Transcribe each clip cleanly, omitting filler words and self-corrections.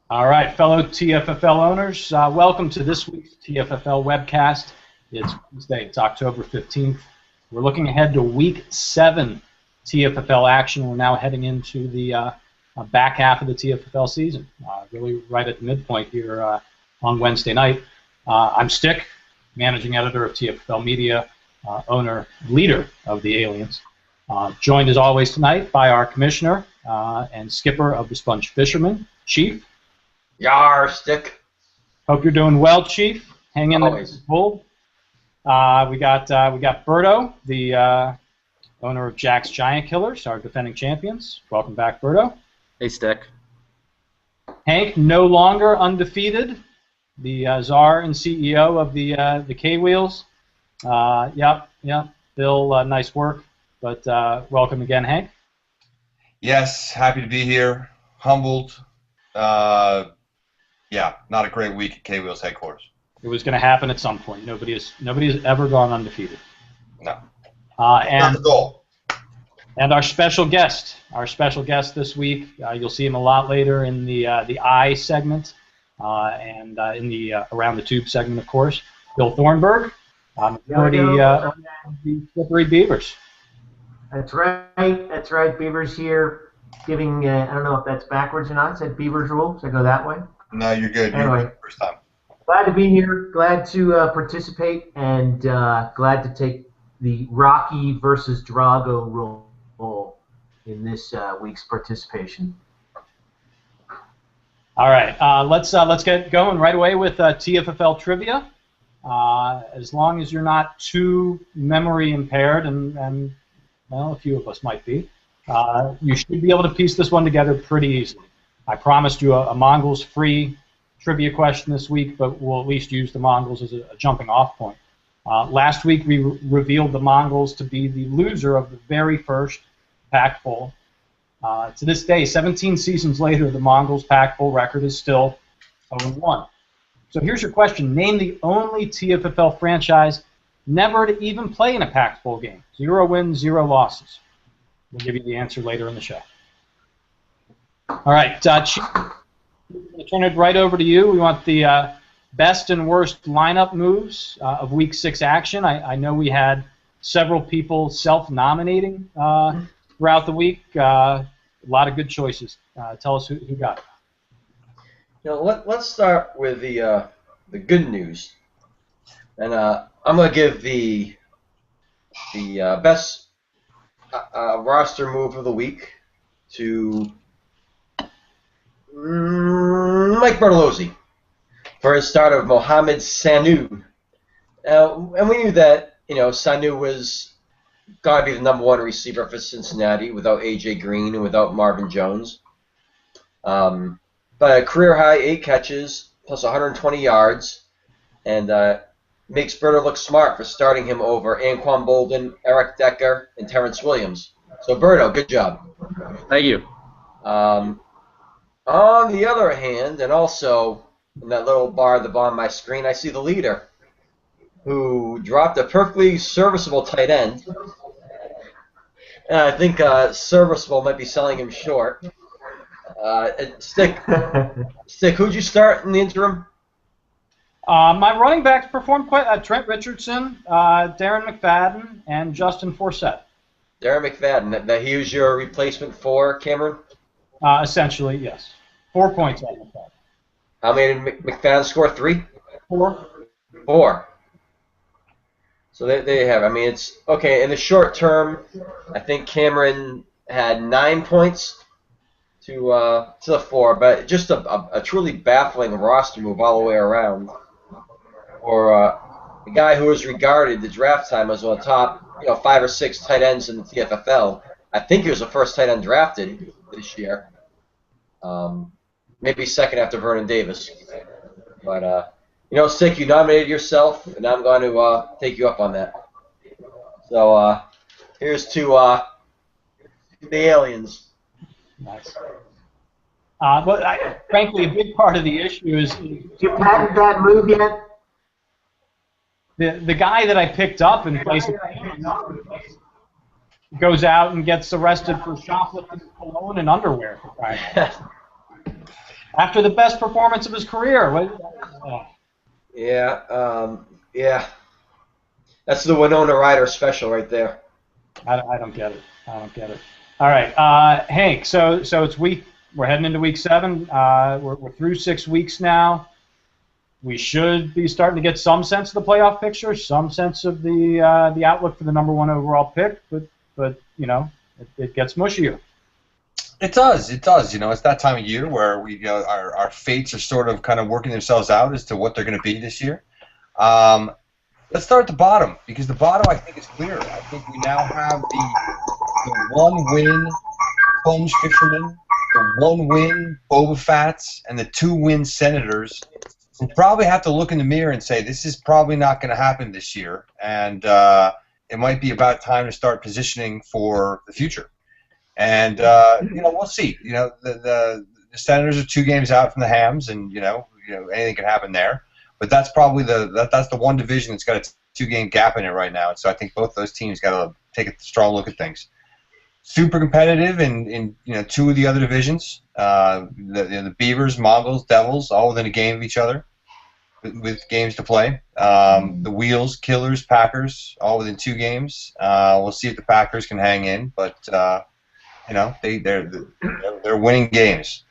All right, fellow TFFL owners, welcome to this week's TFFL Webcast. It's Wednesday, it's October 15th. We're looking ahead to Week 7 TFFL action. We're now heading into the back half of the TFFL season, really right at the midpoint here on Wednesday night. I'm Stick, managing editor of TFFL Media, owner, leader of the Aliens. Joined as always tonight by our commissioner and skipper of the Sponge Fishermen, Chief. Yar, Stick. Hope you're doing well, Chief. Hang in there. We got Berto, the owner of Jack's Giant Killers, our defending champions. Welcome back, Berto. Hey, Stick. Hank, no longer undefeated, the czar and CEO of the K-Wheels. Yep. Bill, nice work, but welcome again, Hank. Yes, happy to be here. Humbled. Yeah, not a great week at K-Wheels headquarters. It was going to happen at some point. Nobody has ever gone undefeated. No. Not the goal. And our special guest this week, you'll see him a lot later in the I segment and in the Around the Tube segment, of course. Bill Thornburg, majority of the Slippery Beavers. That's right. Beavers here, giving. I don't know if that's backwards or not. It said Beavers rule. Should I go that way? No, you're good. Anyway, you're first time. Glad to be here. Glad to participate, and glad to take the Rocky versus Drago role in this week's participation. All right, let's get going right away with TFFL trivia. As long as you're not too memory impaired, and well, a few of us might be, you should be able to piece this one together pretty easily. I promised you a Mongols-free trivia question this week, but we'll at least use the Mongols as a jumping-off point. Last week, we revealed the Mongols to be the loser of the very first Pac Bowl. To this day, 17 seasons later, the Mongols' Pac Bowl record is still 0-1. So here's your question. Name the only TFFL franchise never to even play in a Pac Bowl game. 0 wins, 0 losses. We'll give you the answer later in the show. All right, Chief, I'm going to turn it right over to you. We want the best and worst lineup moves of Week 6 action. I know we had several people self-nominating throughout the week. A lot of good choices. Tell us who got it. You know, let's start with the good news, and I'm going to give the best roster move of the week to Mike Bertolozzi for his start of Mohamed Sanu. And we knew that, Sanu was got to be the #1 receiver for Cincinnati without A.J. Green and without Marvin Jones. But a career-high 8 catches plus 120 yards, and makes Berto look smart for starting him over Anquan Bolden, Eric Decker, and Terrence Williams. So, Berto, good job. Thank you. On the other hand, and also in that little bar at the bottom of my screen, I see the leader, who dropped a perfectly serviceable tight end. And I think serviceable might be selling him short. Stick, who'd you start in the interim? My running backs performed quite. Trent Richardson, Darren McFadden, and Justin Forsett. Darren McFadden. That he was your replacement for Cameron? Essentially, yes. 4 points on McFadden. How many did McFadden score? 3? 4. 4. So they have. I mean, it's okay. In the short term, I think Cameron had 9 points to the 4, but just a truly baffling roster move all the way around. For a guy who was regarded the draft time as one of the top, 5 or 6 tight ends in the TFFL. I think he was the first tight end drafted this year. Maybe second after Vernon Davis. But, Stick, you nominated yourself, and I'm going to take you up on that. So here's to the Aliens. Nice. But frankly, a big part of the issue is... Did you patent that move yet? The guy that I picked up in place of goes out and gets arrested for shoplifting cologne and underwear. After the best performance of his career. Yeah. That's the Winona Ryder special right there. I don't get it. I don't get it. All right, Hank. So it's we're heading into week 7. We're through 6 weeks now. We should be starting to get some sense of the playoff picture, some sense of the outlook for the number 1 overall pick. But it gets mushier. It does. It does. It's that time of year where our fates are sort of kind of working themselves out as to what they're going to be this year. Let's start at the bottom, because the bottom, I think, is clear. I think we now have the 1-win Sponge Fishermen, the 1-win Boba Fats, and the 2-win Senators. We'll probably have to look in the mirror and say this is probably not going to happen this year, and it might be about time to start positioning for the future. And we'll see. The Senators are 2 games out from the Hams, and anything can happen there. But that's probably that's the one division that's got a 2-game gap in it right now. And so I think both those teams got to take a strong look at things. Super competitive in 2 of the other divisions. The Beavers, Mongols, Devils, all within a game of each other, with games to play. The Wheels, Killers, Packers, all within 2 games. We'll see if the Packers can hang in, but they're winning games.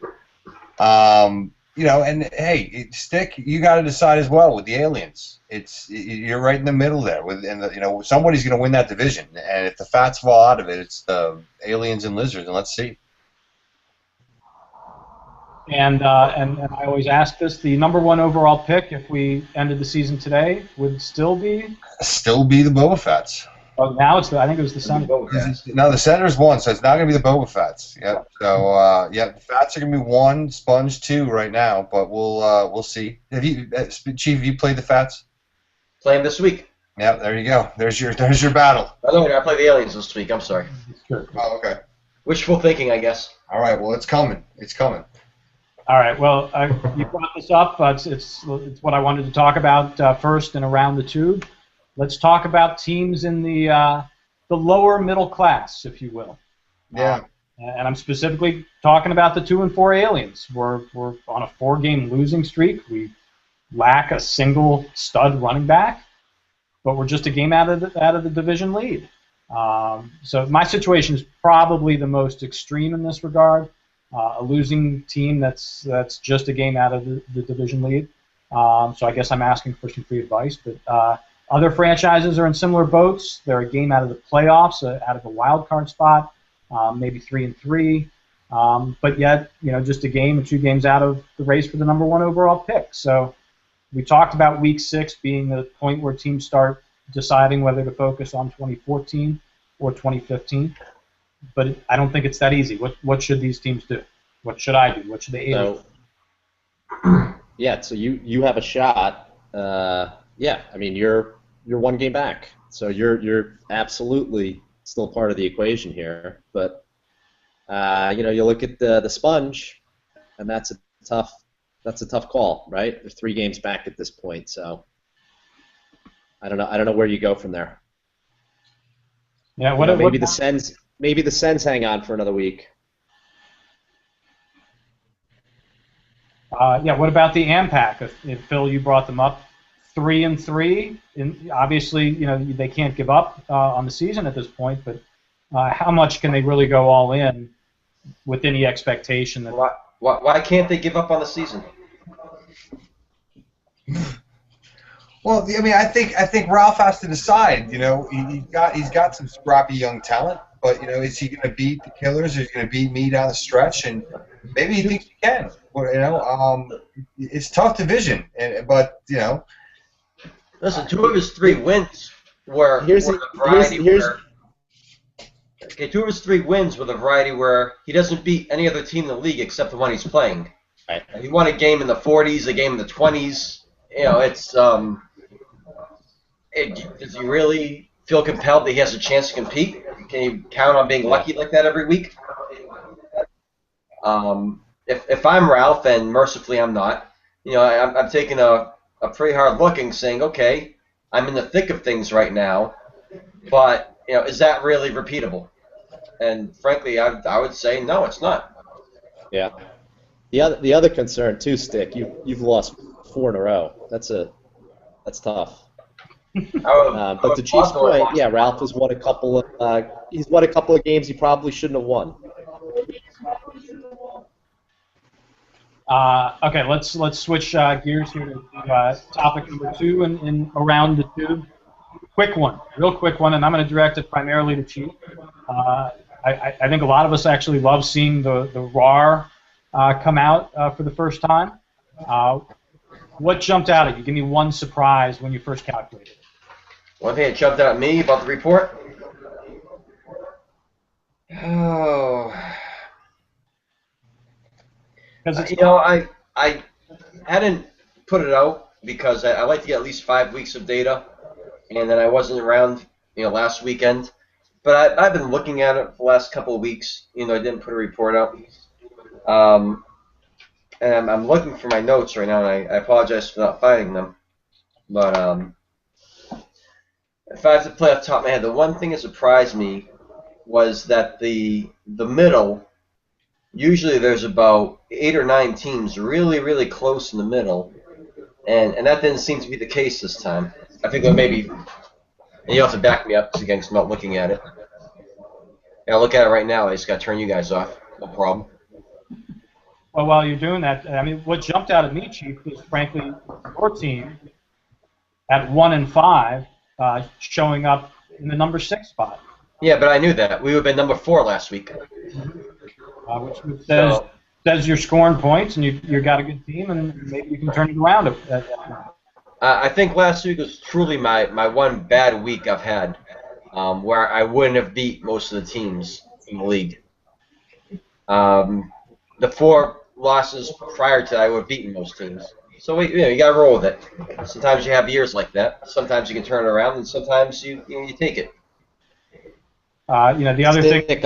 And hey, Stick, you got to decide as well with the Aliens. You're right in the middle there. Somebody's going to win that division, and if the Fats fall out of it, it's the Aliens and Lizards, and let's see. And I always ask this: the number 1 overall pick, if we ended the season today, would still be the Boba Fats. Oh, now I think it was the Senators. No, the Senators won, so it's not going to be the Boba Fats. Yep. So the Fats are going to be 1, Sponge 2 right now, but we'll see. Chief, have you played the Fats? Playing this week. Yeah, there you go. There's your battle. By the way, I played the Aliens this week. I'm sorry. Sure. Oh, okay. Wishful thinking, I guess. All right. Well, it's coming. It's coming. All right. Well, you brought this up. It's what I wanted to talk about first and around the tube. Let's talk about teams in the lower middle class, if you will. Yeah. And I'm specifically talking about the 2 and 4 Aliens. We're on a 4-game losing streak. We lack a single stud running back, but we're just a game out of the division lead. So my situation is probably the most extreme in this regard. A losing team that's just a game out of the division lead. So I guess I'm asking for some free advice, but. Other franchises are in similar boats. They're a game out of the playoffs, out of the wild card spot, maybe 3-3, but yet just a game or 2 games out of the race for the number 1 overall pick. So we talked about Week 6 being the point where teams start deciding whether to focus on 2014 or 2015, but I don't think it's that easy. What should these teams do? What should I do? What should they do? So you have a shot. Yeah, I mean you're 1 game back, so you're absolutely still part of the equation here. But you look at the Sponge, and that's a tough call, right? They're 3 games back at this point, so I don't know where you go from there. Yeah, maybe the Sens hang on for another week. What about the AMPAC? If Phil, you brought them up. 3-3, and obviously, they can't give up on the season at this point. But how much can they really go all in with any expectation that? Why can't they give up on the season? Well, I mean, I think Ralph has to decide. He's got some scrappy young talent, but is he going to beat the Killers? Or is he going to beat me down the stretch? And maybe he thinks he can. It's tough division, but Listen, 2 of his 3 wins were a variety where 2 of his 3 wins were the variety where he doesn't beat any other team in the league except the one he's playing. Right. He won a game in the 40s, a game in the 20s. It's does he really feel compelled that he has a chance to compete? Can you count on being lucky like that every week? If I'm Ralph, and mercifully I'm not, I'm taking a pretty hard look and saying, okay, I'm in the thick of things right now, but is that really repeatable? And frankly, I would say no, it's not. Yeah. The other concern too, Stick. You've lost 4 in a row. That's tough. But to Chief's point, yeah, Ralph has won a couple of he's won a couple of games he probably shouldn't have won. Okay, let's switch gears here to topic number 2 in around the tube. Quick one, real quick one, and I'm going to direct it primarily to Chief. I think a lot of us actually love seeing the RAR come out for the first time. What jumped out at you? Give me one surprise when you first calculated it. One thing that jumped out at me about the report. Oh. I hadn't put it out because I like to get at least 5 weeks of data, and then I wasn't around, last weekend. But I've been looking at it for the last couple of weeks. I didn't put a report out. And I'm looking for my notes right now, and I apologize for not finding them. But if I have to play off the top of my head, the one thing that surprised me was that the middle, usually there's about 8 or 9 teams really, really close in the middle, and that didn't seem to be the case this time. I think that maybe, and you have to back me up because again, I'm not looking at it. I'll look at it right now. I just got to turn you guys off. No problem. Well, while you're doing that, I mean, what jumped out at me, Chief, was frankly your team at 1-5 showing up in the number 6 spot. Yeah, but I knew that. We would have been number 4 last week. Which says you're scoring points and you got a good team and maybe you can turn it around. I think last week was truly my one bad week I've had, where I wouldn't have beat most of the teams in the league. The 4 losses prior to that, I would have beaten most teams. So you got to roll with it. Sometimes you have years like that. Sometimes you can turn it around, and sometimes you take it. The other thing.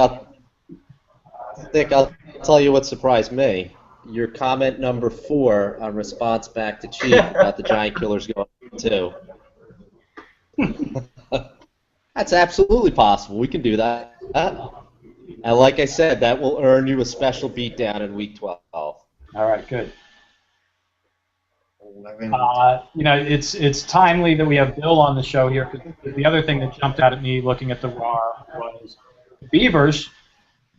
I'll tell you what surprised me. Your comment number 4 on response back to Chief about the Giant Killers going 2. That's absolutely possible. We can do that. And like I said, that will earn you a special beatdown in Week 12. All right, good. It's timely that we have Bill on the show here, because the other thing that jumped out at me looking at the RAR was the Beavers.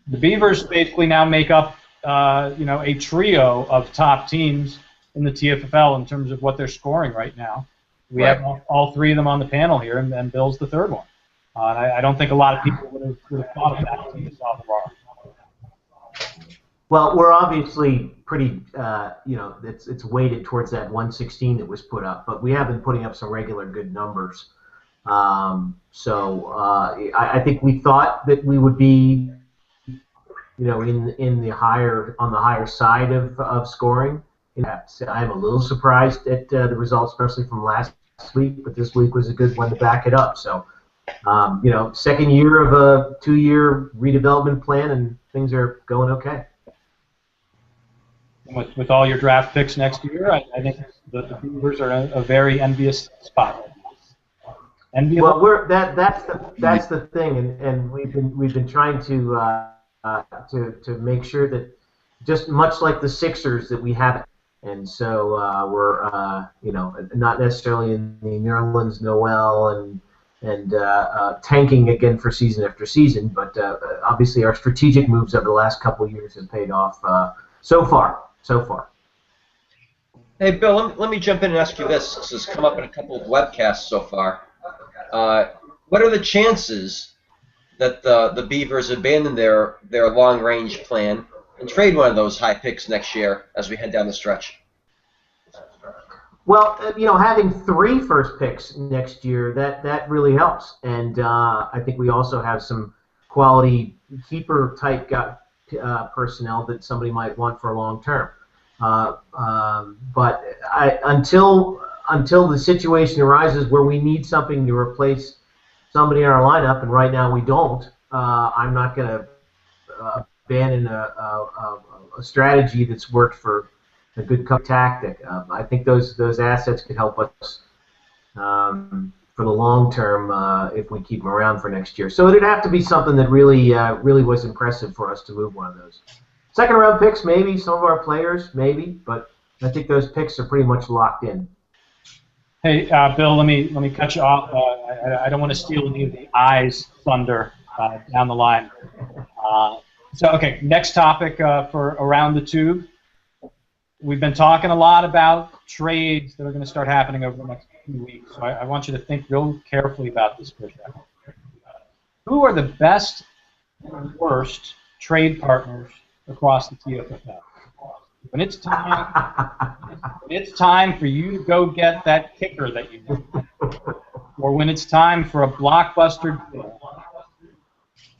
The Beavers basically now make up, a trio of top teams in the TFFL in terms of what they're scoring right now. We have all 3 of them on the panel here, and Bill's the 3rd one. I don't think a lot of people would have thought of that until they saw the RAR. Well, we're obviously pretty, it's weighted towards that 116 that was put up, but we have been putting up some regular good numbers. I think we thought that we would be, in the higher side of scoring. I'm a little surprised at the results, especially from last week, but this week was a good one to back it up. So, second year of a 2-year redevelopment plan, and things are going okay. With all your draft picks next year, I think the Beavers are a very envious spot. Enviable? Well, that's the thing, and we've been trying to make sure that, just much like the Sixers, that we have it. And so we're not necessarily in the New Orleans Noel and tanking again for season after season, but obviously our strategic moves over the last couple of years have paid off so far. Hey, Bill, let me jump in and ask you this. This has come up in a couple of webcasts so far. What are the chances that the Beavers abandon their long-range plan and trade one of those high picks next year as we head down the stretch? Well, having 3 first picks next year, that really helps. And I think we also have some quality keeper-type personnel that somebody might want for a long term. But until the situation arises where we need something to replace somebody in our lineup, and right now we don't, I'm not going to abandon a strategy that's worked for a good tactic. I think those assets could help us for the long term if we keep them around for next year. So it'd have to be something that really was impressive for us to move one of those. Second round picks, maybe. Some of our players, maybe. But I think those picks are pretty much locked in. Hey, Bill, let me cut you off. I don't want to steal any of the eyes thunder down the line. Okay, next topic for Around the Tube. We've been talking a lot about trades that are going to start happening over the next few weeks. So I want you to think real carefully about this for a second. Who are the best and worst trade partners across the TFFL? When it's time for you to go get that kicker that you need, or when it's time for a blockbuster deal,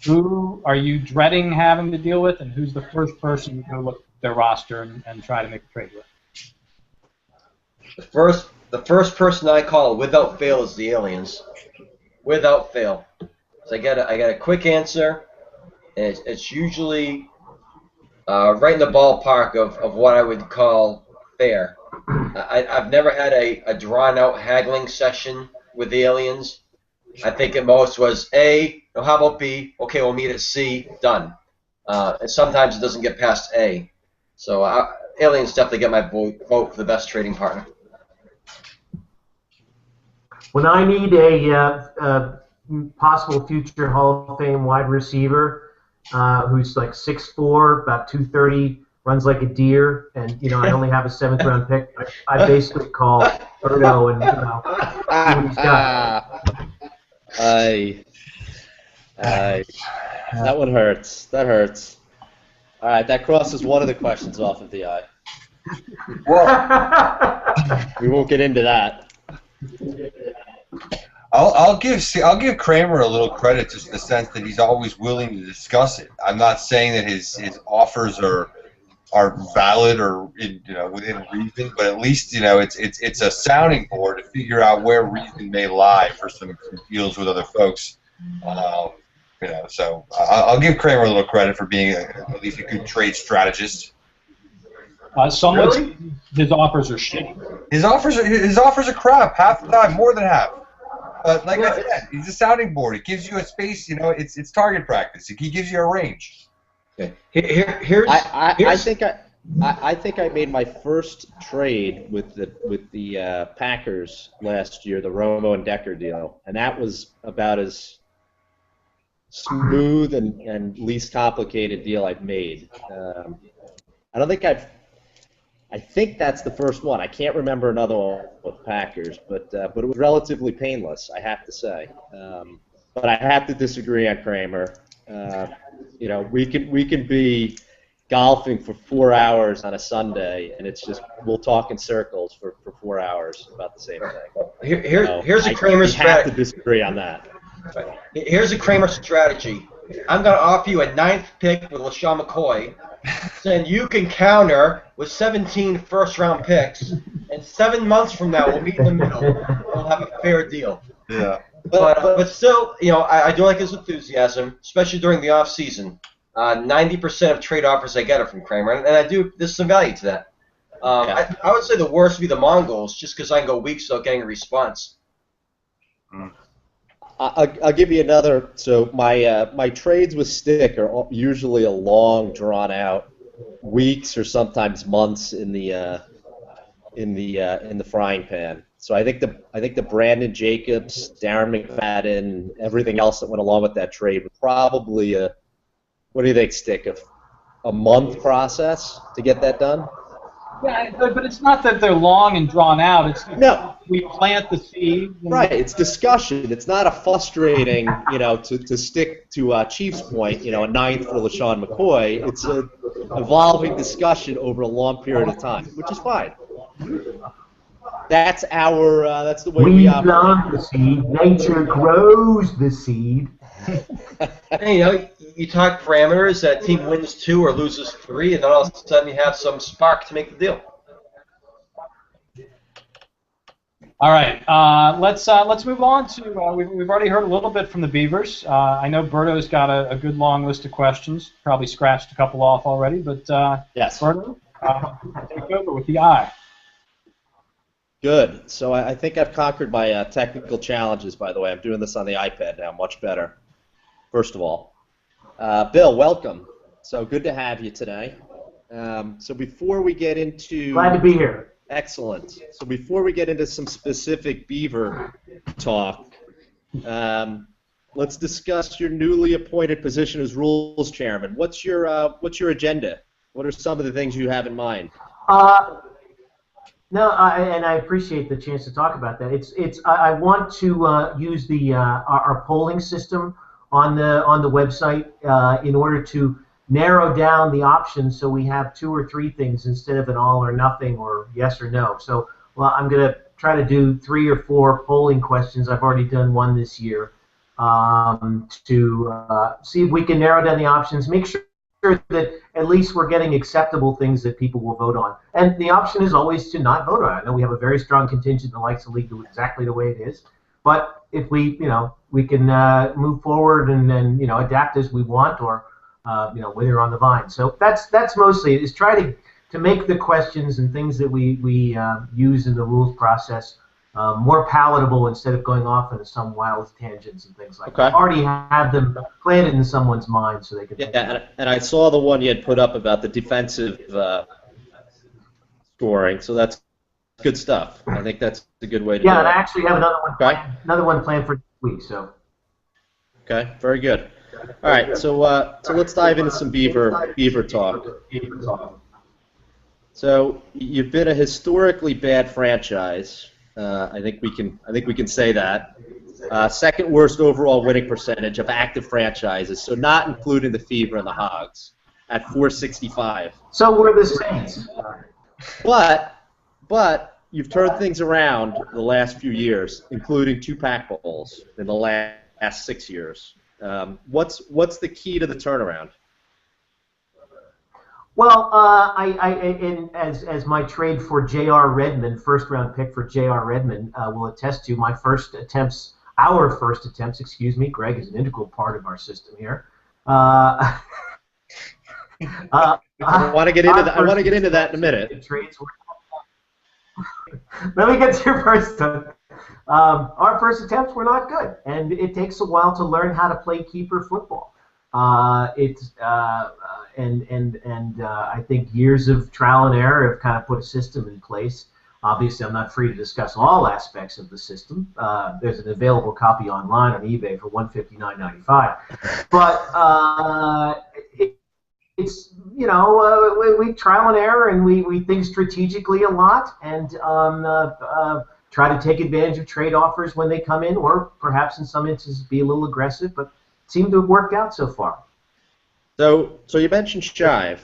who are you dreading having to deal with, and who's the first person you go look at their roster and try to make a trade with? The first person I call without fail is the Aliens. Without fail. So I got a quick answer, and it's usually right in the ballpark of what I would call fair. I've never had a drawn-out haggling session with the Aliens. I think at most was A, no, how about B? Okay, we'll meet at C, done. And sometimes it doesn't get past A. So Aliens definitely get my vote for the best trading partner. When I need a possible future Hall of Fame wide receiver who's like 6'4", about 230, runs like a deer, and I only have a 7th round pick, I basically call Berto and see what he's got. That one hurts. That hurts. All right, that crosses one of the questions off of the eye. We won't get into that. I'll give Kramer a little credit, just in the sense that he's always willing to discuss it. I'm not saying that his offers are valid or within reason, but at least it's a sounding board to figure out where reason may lie for some deals with other folks. So I'll give Kramer a little credit for being at least a good trade strategist. Really? His offers are shitty. His offers are crap half the time, more than half. But like I said, he's a sounding board. It gives you a space. It's target practice. He gives you a range. Okay. I think I made my first trade with the Packers last year, the Romo and Decker deal, and that was about as smooth and least complicated deal I've made. I think that's the first one. I can't remember another one with Packers, but it was relatively painless, I have to say. But I have to disagree on Kramer. We can be golfing for 4 hours on a Sunday, and it's just we'll talk in circles for 4 hours about the same thing. Here's a Kramer strategy. I have to disagree on that. Here's a Kramer strategy. I'm going to offer you a 9th pick with LaShawn McCoy. Then you can counter with 17 first-round picks, and 7 months from now we'll meet in the middle. We'll have a fair deal. Yeah. But still, I do like his enthusiasm, especially during the off season. 90% of trade offers I get are from Kramer, and there's some value to that. I would say the worst would be the Mongols, just because I can go weeks without getting a response. I'll give you another. So my trades with Stick are usually a long, drawn-out, weeks or sometimes months in the frying pan. So I think the Brandon Jacobs, Darren McFadden, everything else that went along with that trade was probably what do you think, Stick? A month process to get that done? Yeah, but it's not that they're long and drawn out. It's we plant the seed. Right. It's discussion. It's not a frustrating, to stick to Chief's point, a 9th for LaShawn McCoy. It's an evolving discussion over a long period of time, which is fine. That's the way we operate. We plant the seed. Nature grows the seed. You talk parameters. That team wins 2 or loses 3, and then all of a sudden you have some spark to make the deal. All right, let's move on to. We've already heard a little bit from the Beavers. I know Berto's got a good long list of questions. Probably scratched a couple off already, but yes. Berto, take over with the eye. Good. So I think I've conquered my technical challenges. By the way, I'm doing this on the iPad now, much better. First of all, Bill, welcome. So good to have you today. So before we get into... Glad to be here. Excellent. So before we get into some specific Beaver talk, let's discuss your newly appointed position as rules chairman. What's your agenda? What are some of the things you have in mind? No, and I appreciate the chance to talk about that. I want to use our polling system on the website in order to narrow down the options so we have 2 or 3 things instead of an all or nothing or yes or no. So, well, I'm going to try to do 3 or 4 polling questions. I've already done one this year to see if we can narrow down the options, make sure that at least we're getting acceptable things that people will vote on. And the option is always to not vote on it. I know we have a very strong contingent that likes the league exactly the way it is. But if we can move forward and then, adapt as we want or, wither on the vine. So that's mostly it, is try to make the questions and things that we use in the rules process more palatable instead of going off into some wild tangents and things like that. Already have them planted in someone's mind so they can. Yeah, and I saw the one you had put up about the defensive scoring, so that's good stuff. I think that's a good way to do it. Yeah, and I actually have another one planned for this week. So. Okay, very good. All right, so let's dive into some Beaver talk. So you've been a historically bad franchise. I think we can say that. Second worst overall winning percentage of active franchises, so not including the Fever and the Hogs, at .465. So we're the Saints. But you've turned things around the last few years, including 2 Pac Bowls in the last 6 years. What's the key to the turnaround? Well, as my trade for J.R. Redmond, first-round pick for J.R. Redmond, will attest to, our first attempts, Greg is an integral part of our system here. I want to get into that in a minute. Let me get to your first one. Our first attempts were not good, and it takes a while to learn how to play keeper football. I think years of trial and error have kind of put a system in place. Obviously, I'm not free to discuss all aspects of the system. There's an available copy online on eBay for $159.95. But it's we trial and error, and we think strategically a lot, and try to take advantage of trade offers when they come in, or perhaps in some instances be a little aggressive, but seem to have worked out so far. So you mentioned Shive.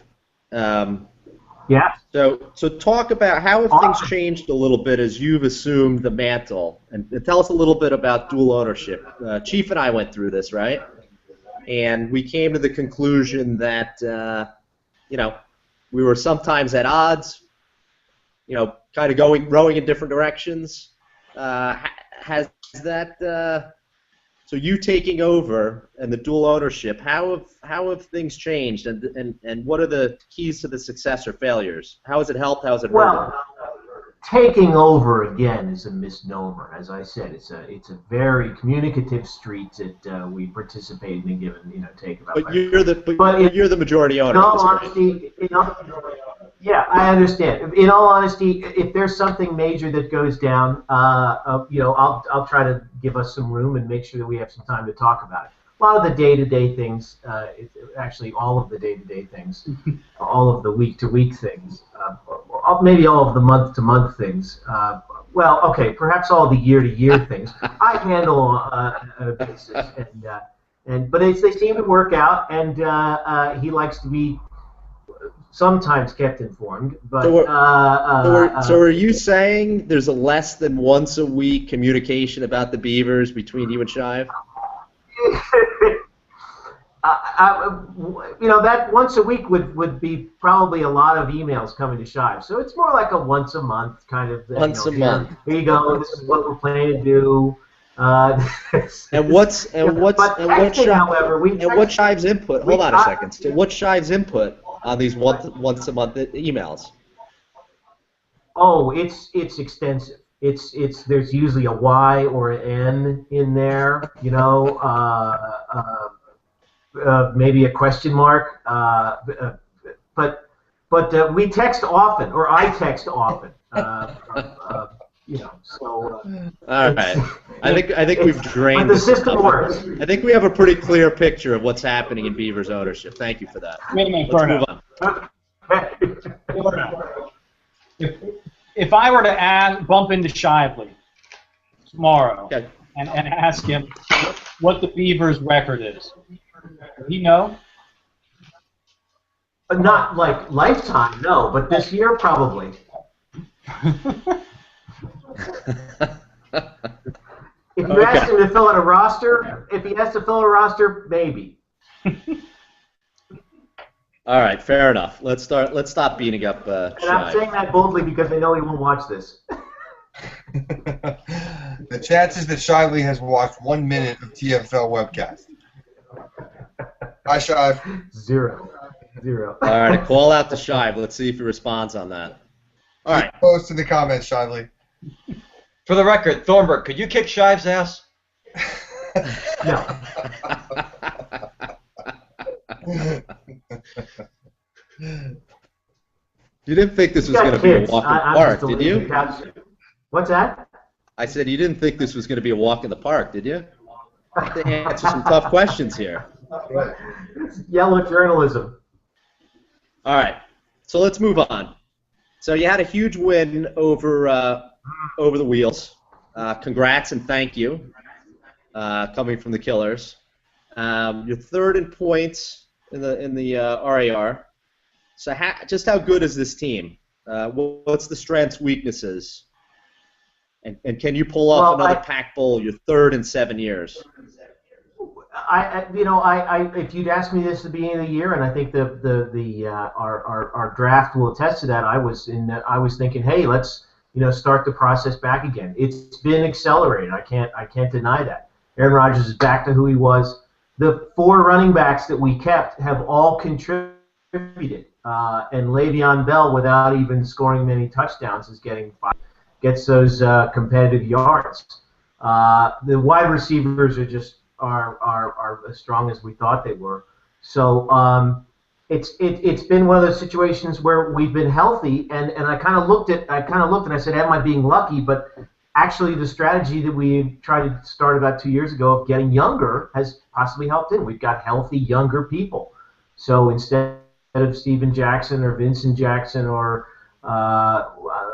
Yeah. So talk about how have things changed a little bit as you've assumed the mantle, and tell us a little bit about dual ownership. Chief and I went through this, right? And we came to the conclusion that we were sometimes at odds, kind of rowing in different directions. Has that so you taking over and the dual ownership, how have things changed, and what are the keys to the success or failures? How has it helped? How has it hurt? Well, taking over again is a misnomer. As I said, it's a very communicative street that we participate in and give and take about. But you're the majority owner. In all honesty, yeah, I understand. In all honesty, if there's something major that goes down, I'll try to give us some room and make sure that we have some time to talk about it. A lot of the day-to-day things, actually all of the day-to-day things, all of the week-to-week things, maybe all of the month-to-month things. Well, okay, perhaps all the year-to-year things. I handle on a basis, but they seem to work out, and he likes to be sometimes kept informed. But so are you saying there's a less than once a week communication about the Beavers between you and Shive? That once a week would be probably a lot of emails coming to Shive. So it's more like a once a month kind of thing. Once a month. Here you go. This is what we're planning to do. What's Shive's input? Hold on a second. So what's Shive's input on these once a month emails? Oh, it's extensive. There's usually a Y or an N in there, maybe a question mark. But we text often, or I text often. So. All right. I think we've drained. But the system works. I think we have a pretty clear picture of what's happening in Beavers ownership. Thank you for that. Wait a minute, Let's move on. If I were to bump into Shively tomorrow and ask him what the Beavers' record is, does he know? Not like lifetime, no, but this year probably. If you asked him to fill out a roster, if he has to fill a roster, maybe. All right, fair enough. Let's stop beating up And I'm saying that boldly because I know he won't watch this. The chances that Shively has watched 1 minute of TFFL webcast. Hi, Shive. Zero. All right, call out to Shive. Let's see if he responds on that. All right. Post in the comments, Shively. For the record, Thornburg, could you kick Shive's ass? No. You didn't think this was going to be a walk in the park, did you? What's that? I said you didn't think this was going to be a walk in the park, did you? You have to answer some tough questions here. It's yellow journalism. All right, so let's move on. So you had a huge win over the Wheels. Congrats and thank you, coming from the Killers. You're third in points in the RAR. So just how good is this team? What's the strengths, weaknesses? And can you pull off another Pac Bowl? You're third in 7 years. If you'd asked me this at the beginning of the year, and I think our draft will attest to that, I was thinking, hey, let's start the process back again. It's been accelerated. I can't deny that. Aaron Rodgers is back to who he was. The 4 running backs that we kept have all contributed, and Le'Veon Bell, without even scoring many touchdowns, is gets those competitive yards. The wide receivers are as strong as we thought they were. So it's been one of those situations where we've been healthy, and I kind of looked and I said, am I being lucky? But actually, the strategy that we tried to start about 2 years ago of getting younger has possibly helped in. We've got healthy younger people. So instead of Steven Jackson or Vincent Jackson or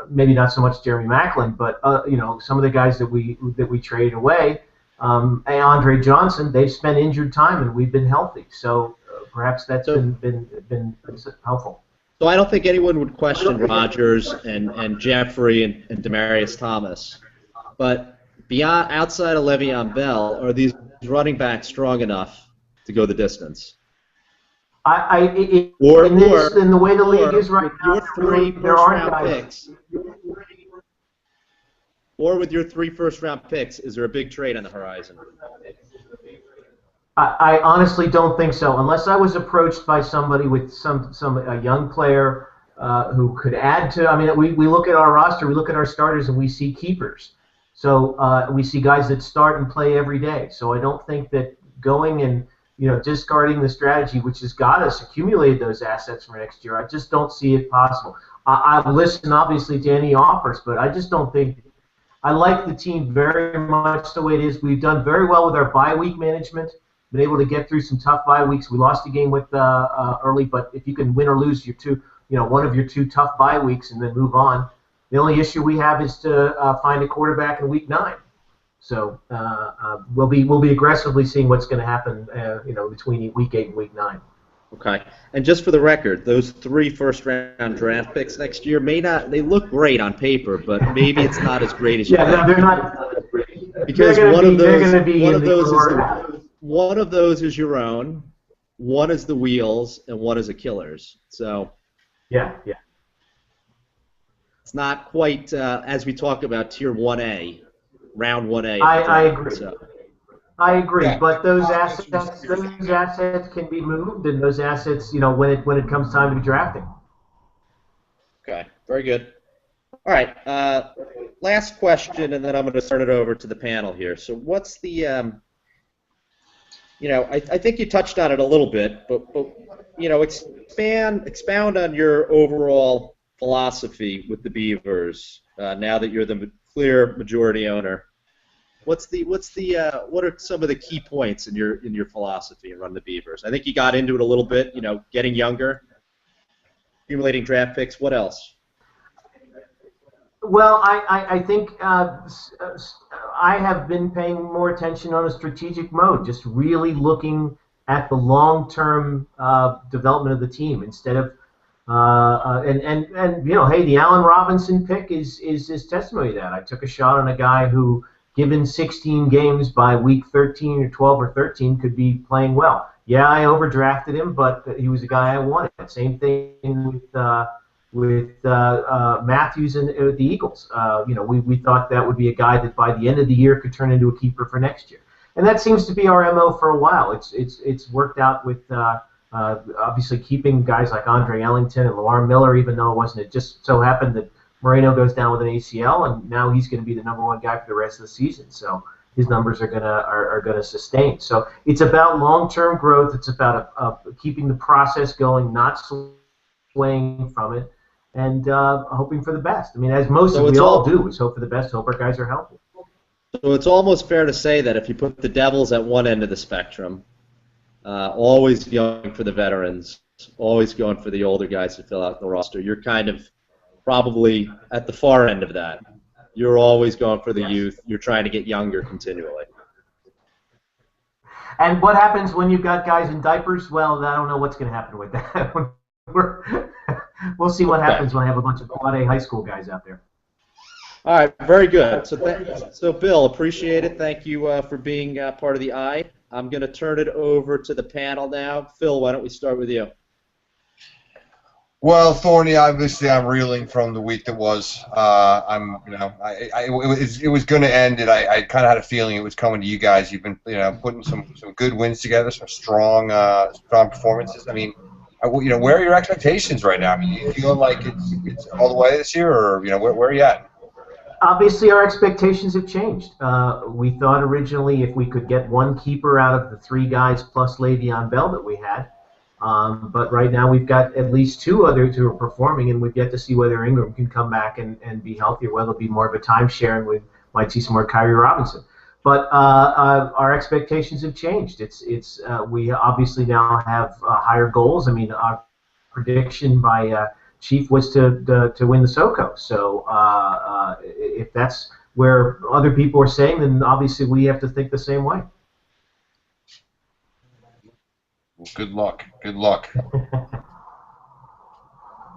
maybe not so much Jeremy Maclin, but some of the guys that we traded away. Andre Johnson, they've spent injured time, and we've been healthy. So perhaps that's been helpful. So I don't think anyone would question Rodgers and Jeffrey and Demaryius Thomas. But outside of Le'Veon Bell, are these running backs strong enough to go the distance? In the way the league is right now, there aren't guys. Or with your 3 first-round picks, is there a big trade on the horizon? I honestly don't think so, unless I was approached by somebody with a young player who could add to. I mean, we look at our roster, we look at our starters, and we see keepers. So we see guys that start and play every day. So I don't think that going and discarding the strategy, which has got us accumulated those assets for next year, I just don't see it possible. I've listened obviously to any offers, but I just don't think. I like the team very much the way it is. We've done very well with our bye week management. Been able to get through some tough bye weeks. We lost a game with early, but if you can win or lose one of your 2 tough bye weeks and then move on, the only issue we have is to find a quarterback in week 9. So we'll be aggressively seeing what's going to happen, between week 8 and week 9. Okay. And just for the record, those 3 first-round draft picks next year they look great on paper, but maybe it's not as great as you think. No, they're not. Because one of those is your own, one is the Wheels, and one is a Killers. So yeah. It's not quite as we talk about Tier 1A, Round 1A. I agree. I agree, Yeah. but those assets can be moved, and those assets, when it comes time to be drafting. Okay, very good. All right, last question, and then I'm going to turn it over to the panel here. So, what's the, I think you touched on it a little bit, but expound on your overall philosophy with the Beavers now that you're the clear majority owner. What are some of the key points in your philosophy in running the Beavers? I think you got into it a little bit, getting younger, accumulating draft picks. What else? Well, I think I have been paying more attention on a strategic mode, just really looking at the long-term development of the team instead of hey, the Allen Robinson pick is testimony to that. I took a shot on a guy who, given 16 games by week 13 or 12 or 13, could be playing well. Yeah, I overdrafted him, but he was a guy I wanted. Same thing with Matthews and the Eagles. We thought that would be a guy that by the end of the year could turn into a keeper for next year. And that seems to be our MO for a while. It's worked out with obviously keeping guys like Andre Ellington and Lamar Miller, even though it just so happened that Moreno goes down with an ACL, and now he's going to be the #1 guy for the rest of the season. So his numbers are gonna sustain. So it's about long-term growth. It's about keeping the process going, not swaying from it, and hoping for the best. I mean, as most of we all do, is hope for the best, hope our guys are healthy. So it's almost fair to say that if you put the Devils at one end of the spectrum, always going for the veterans, always going for the older guys to fill out the roster, you're kind of probably at the far end of that. You're always going for the youth. You're trying to get younger continually. And what happens when you've got guys in diapers? Well, I don't know what's going to happen with that. We'll see what happens when I have a bunch of Quad A high school guys out there. All right, very good. So Bill, appreciate it. Thank you for being part of the Eye. I'm going to turn it over to the panel now. Phil, why don't we start with you? Well, Thorny, obviously I'm reeling from the week that was. It was going to end, and I kind of had a feeling it was coming to you guys. You've been, putting some good wins together, some strong performances. I mean, where are your expectations right now? I mean, you feeling like it's all the way this year, or where are you at? Obviously, our expectations have changed. We thought originally if we could get one keeper out of the 3 guys plus Le'Veon Bell that we had. But right now we've got at least 2 others who are performing, and we've yet to see whether Ingram can come back and be healthy, or whether it'll be more of a timeshare and we might see some more Kyrie Robinson. But our expectations have changed. We obviously now have higher goals. I mean, our prediction by Chief was to win the SoCo. So if that's where other people are saying, then obviously we have to think the same way. Good luck. Good luck.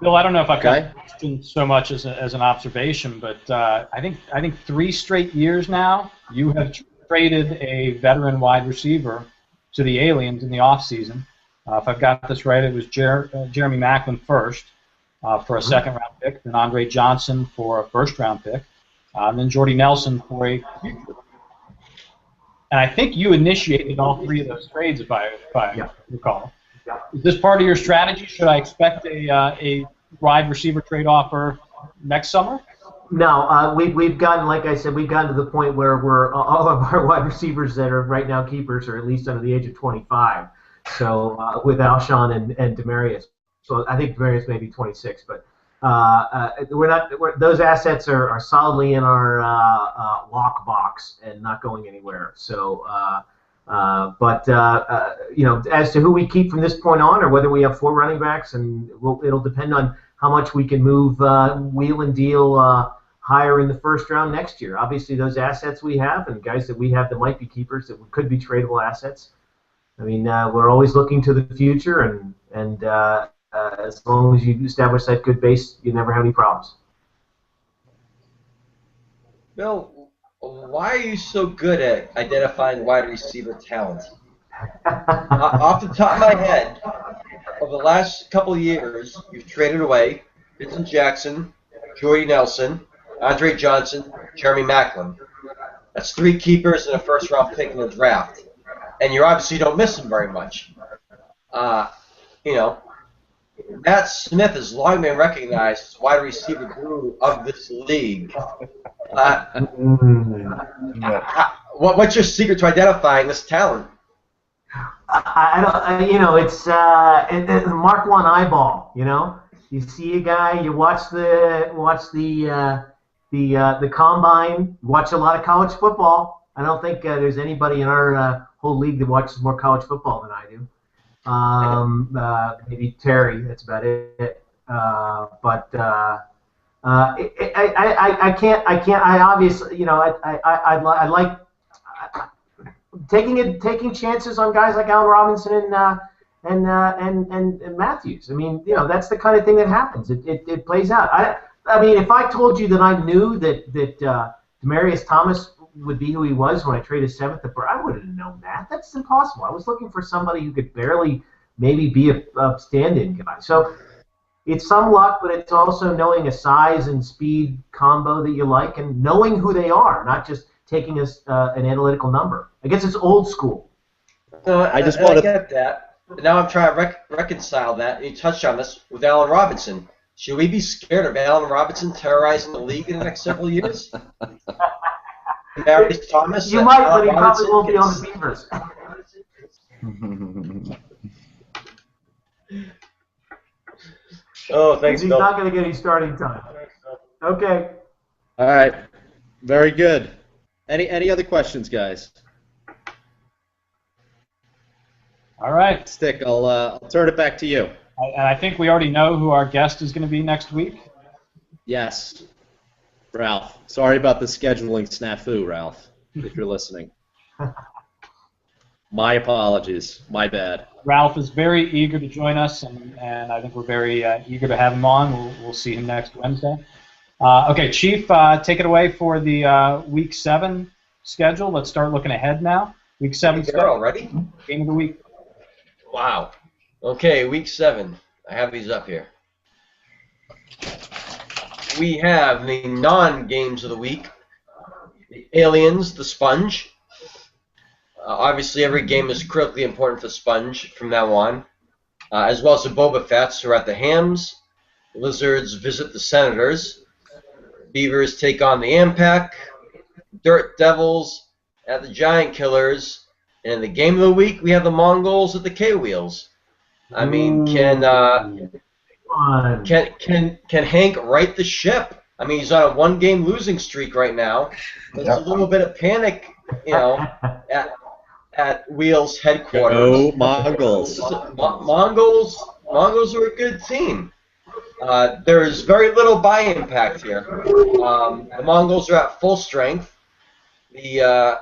Bill, I don't know if I've got a question so much as an observation, but I think 3 straight years now you have traded a veteran wide receiver to the Aliens in the offseason. If I've got this right, it was Jeremy Maclin first for a second-round pick, then Andre Johnson for a first-round pick, and then Jordy Nelson for a future. And I think you initiated all 3 of those trades, if I recall. Yeah. Is this part of your strategy? Should I expect a wide receiver trade offer next summer? No, we've gotten, like I said, we've gotten to the point where all of our wide receivers that are right now keepers are at least under the age of 25. So with Alshon and Demarius, so I think Demarius may be 26, but those assets are solidly in our lock box and not going anywhere. So, as to who we keep from this point on, or whether we have 4 running backs, and it'll depend on how much we can move wheel and deal higher in the first round next year. Obviously, those assets we have and guys that we have that might be keepers that could be tradable assets. I mean, we're always looking to the future, and as long as you establish that good base, you never have any problems. Bill, why are you so good at identifying wide receiver talent? Off the top of my head, over the last couple of years, you've traded away Vincent Jackson, Jordy Nelson, Andre Johnson, Jeremy Maclin. That's 3 keepers and a first-round pick in the draft. And you obviously don't miss them very much. Matt Smith has long been recognized as wide receiver guru of this league. What's your secret to identifying this talent? I don't, it's Mark One eyeball. You see a guy, you watch the combine, watch a lot of college football. I don't think there's anybody in our whole league that watches more college football than I do. Maybe Terry, that's about it. I can't. I obviously, I like taking chances on guys like Allen Robinson and Matthews. I mean, that's the kind of thing that happens. It plays out. I mean, if I told you that I knew that Demaryius Thomas would be who he was when I traded seventh, I wouldn't have known that. That's impossible. I was looking for somebody who could barely maybe be a stand-in guy. So it's some luck, but it's also knowing a size and speed combo that you like and knowing who they are, not just taking an analytical number. I guess it's old school. I get that. But now I'm trying to reconcile that. You touched on this with Allen Robinson. Should we be scared of Allen Robinson terrorizing the league in the next several years? Demaryius Thomas. You might, but he probably won't be on the Beavers. Oh, thanks, He's Bill. not going to get any starting time. Okay. All right. Very good. Any other questions, guys? All right. Stick, I'll turn it back to you. And I think we already know who our guest is going to be next week. Yes. Ralph. Sorry about the scheduling snafu, Ralph, if you're listening. My apologies. My bad. Ralph is very eager to join us, and I think we're very eager to have him on. We'll see him next Wednesday. Okay, Chief, take it away for the Week 7 schedule. Let's start looking ahead now. Week 7 schedule. Already? Game of the week. Wow. Okay, Week 7. I have these up here. We have the non-games of the week. The Aliens, the Sponge. Obviously, every game is critically important for Sponge from now on. As well as the Boba Fett's who are at the Hams. Lizards visit the Senators. Beavers take on the Ampac. Dirt Devils at the Giant Killers. And in the game of the week, we have the Mongols at the K-Wheels. I mean, can Hank right the ship? I mean, he's on a one-game losing streak right now. There's a little bit of panic, at Wheels headquarters. Go Mongols. Mongols are a good team. There is very little buy impact here. The Mongols are at full strength. The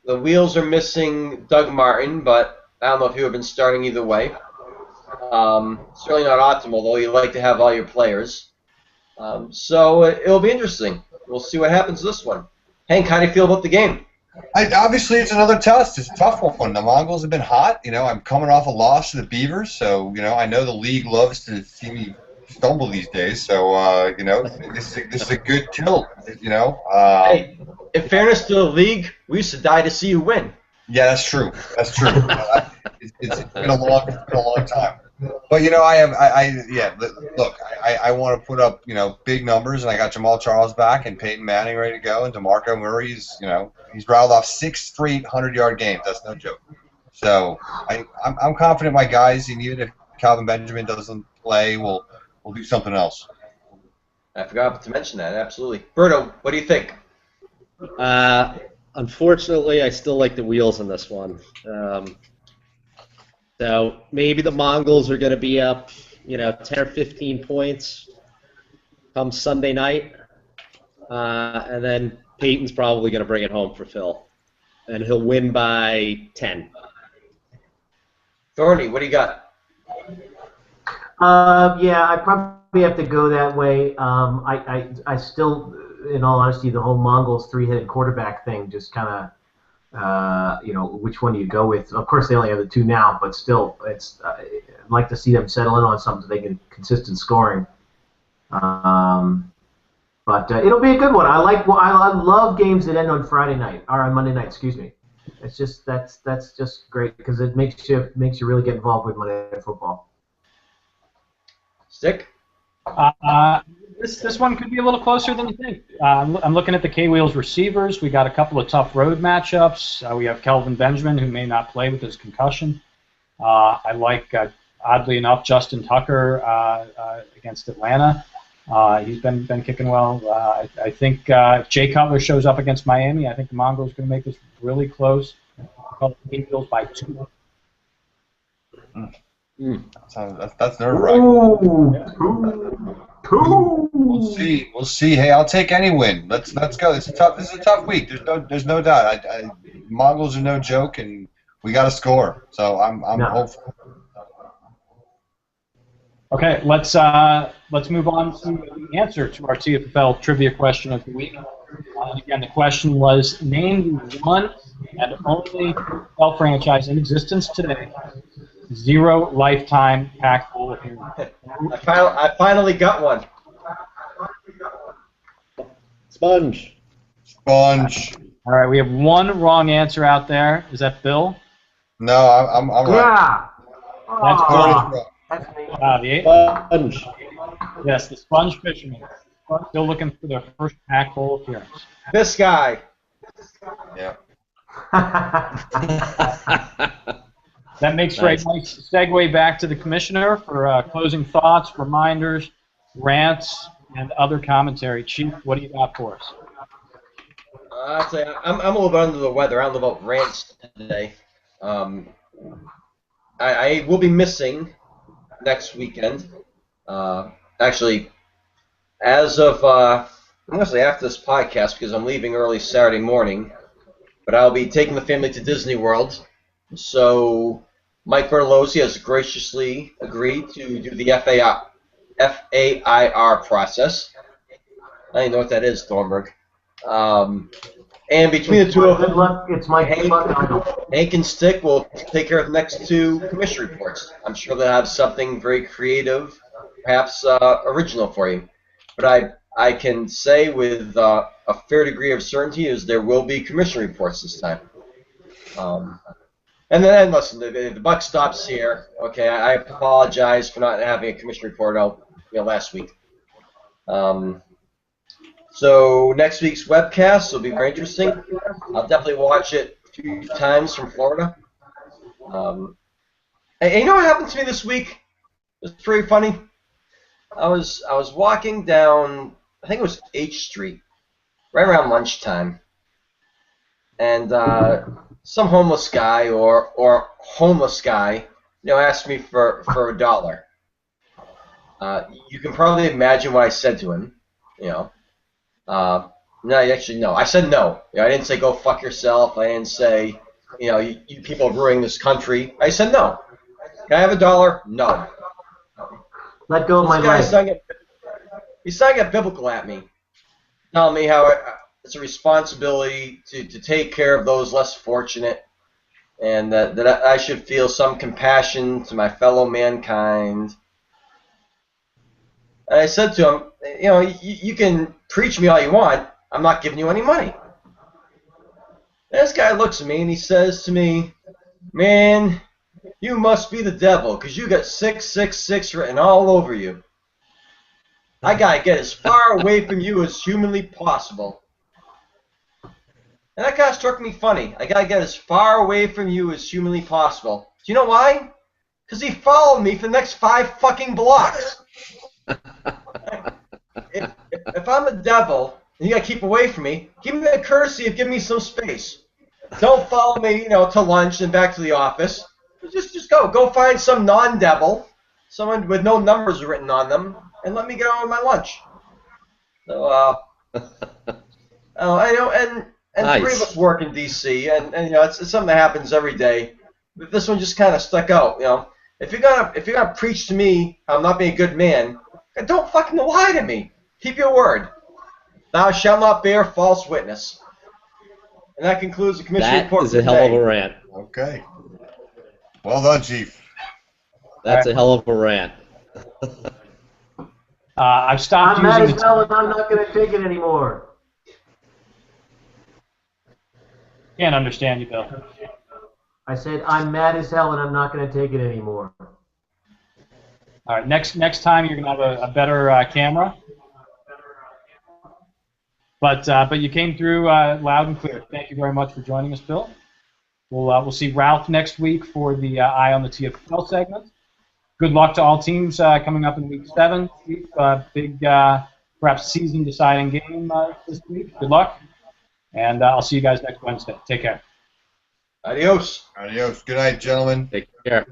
Wheels are missing Doug Martin, but I don't know if he would have been starting either way. Certainly not optimal, though. You like to have all your players. So it'll be interesting. We'll see what happens this one. Hank, how do you feel about the game? Obviously, it's another test. It's a tough one. The Mongols have been hot. I'm coming off a loss to the Beavers, so I know the league loves to see me stumble these days. So this is a good tilt. Hey, in fairness to the league, we used to die to see you win. Yeah, that's true. That's true. It's been a long time. But look, I want to put up big numbers, and I got Jamal Charles back and Peyton Manning ready to go, and DeMarco Murray's he's rattled off 6 straight 100-yard games. That's no joke. So I'm confident my guys, and even if Calvin Benjamin doesn't play, we'll do something else. I forgot to mention that. Absolutely, Berto, what do you think? Unfortunately, I still like the Wheels in this one. So maybe the Mongols are going to be up, 10 or 15 points come Sunday night, and then Peyton's probably going to bring it home for Phil, and he'll win by 10. Thorny, what do you got? I probably have to go that way. I still, in all honesty, the whole Mongols three-headed quarterback thing just kind of, which one do you go with? Of course, they only have the two now, but still, it's I'd like to see them settle in on something so they can consistent scoring. But it'll be a good one. I love games that end on Friday night or on Monday night. Excuse me. It's just that's just great because it makes you really get involved with Monday Night Football. Stick. This one could be a little closer than you think. I'm looking at the K-Wheels receivers. We got a couple of tough road matchups. We have Kelvin Benjamin, who may not play with his concussion. I like, oddly enough, Justin Tucker against Atlanta. He's been kicking well. I think if Jay Cutler shows up against Miami, I think the Mongols are going to make this really close. I'll call the Eagles by 2. That's nerve-wracking. We'll see. We'll see. Hey, I'll take any win. Let's go. This is a tough week. There's no doubt. Mongols are no joke, and we got to score. So I'm hopeful. Okay, let's move on to the answer to our TFFL trivia question of the week. Again, the question was, name the one and only TFFL franchise in existence today. 0 lifetime Pac Bowl appearance. I finally got one. Sponge. All right, we have 1 wrong answer out there. Is that Bill? No, I'm right. Yeah. That's Oh, that's me. the Sponge. Yes, the Sponge Fishermen. Still looking for their first Pac Bowl appearance. This guy. Yeah. That makes for a nice segue back to the commissioner for closing thoughts, reminders, rants, and other commentary. Chief, what do you got for us? I'd say I'm a little bit under the weather. I don't know about rants today. I will be missing next weekend. Actually, as of I'm going to say after this podcast because I'm leaving early Saturday morning, but I'll be taking the family to Disney World. So Mike Bertolozzi has graciously agreed to do the FAIR process. I don't even know what that is, Thornburg. And between the two of them, It's my good luck. Hank and Stick will take care of the next 2 commission reports. I'm sure they'll have something very creative, perhaps original for you. But I can say with a fair degree of certainty is there will be commission reports this time. And then listen, the buck stops here. Okay, I apologize for not having a commission report out last week. So next week's webcast will be very interesting. I'll definitely watch it a few times from Florida. And you know what happened to me this week? It was pretty funny. I was walking down, I think it was H Street, right around lunchtime, and some homeless guy or homeless guy, asked me for $1. You can probably imagine what I said to him, No, actually, no. I said no. I didn't say go fuck yourself. I didn't say, you people are ruining this country. I said no. Can I have $1? No. Let go of my life. He's starting to get biblical at me, telling me how it's a responsibility to take care of those less fortunate, and that I should feel some compassion to my fellow mankind. And I said to him, you can preach me all you want. I'm not giving you any money. And this guy looks at me and he says to me, man, you must be the devil because you got 666 written all over you. I got to get as far away from you as humanly possible. And that kind of struck me funny. I got to get as far away from you as humanly possible. Do you know why? Because he followed me for the next 5 fucking blocks. If I'm the devil and you got to keep away from me, give me the courtesy of giving me some space. Don't follow me, to lunch and back to the office. Just go find some non-devil, someone with no numbers written on them, and let me get on with my lunch. So, and nice. 3 of us work in D.C. and it's something that happens every day. But this one just kind of stuck out. If you're gonna preach to me how I'm not being a good man, don't fucking lie to me. Keep your word. Thou shalt not bear false witness. And that concludes the commission report. That is a hell of a rant. Okay. Well done, Chief. That's a hell of a rant. I've stopped I'm using mad as hell and I'm not going to take it anymore. Can't understand you, Bill. I said I'm mad as hell and I'm not going to take it anymore. All right, next time you're going to have a better camera. But you came through loud and clear. Thank you very much for joining us, Bill. We'll see Ralph next week for the Eye on the TFFL segment. Good luck to all teams coming up in Week 7. Big, perhaps season-deciding game this week. Good luck, and I'll see you guys next Wednesday. Take care. Adios. Adios. Good night, gentlemen. Take care.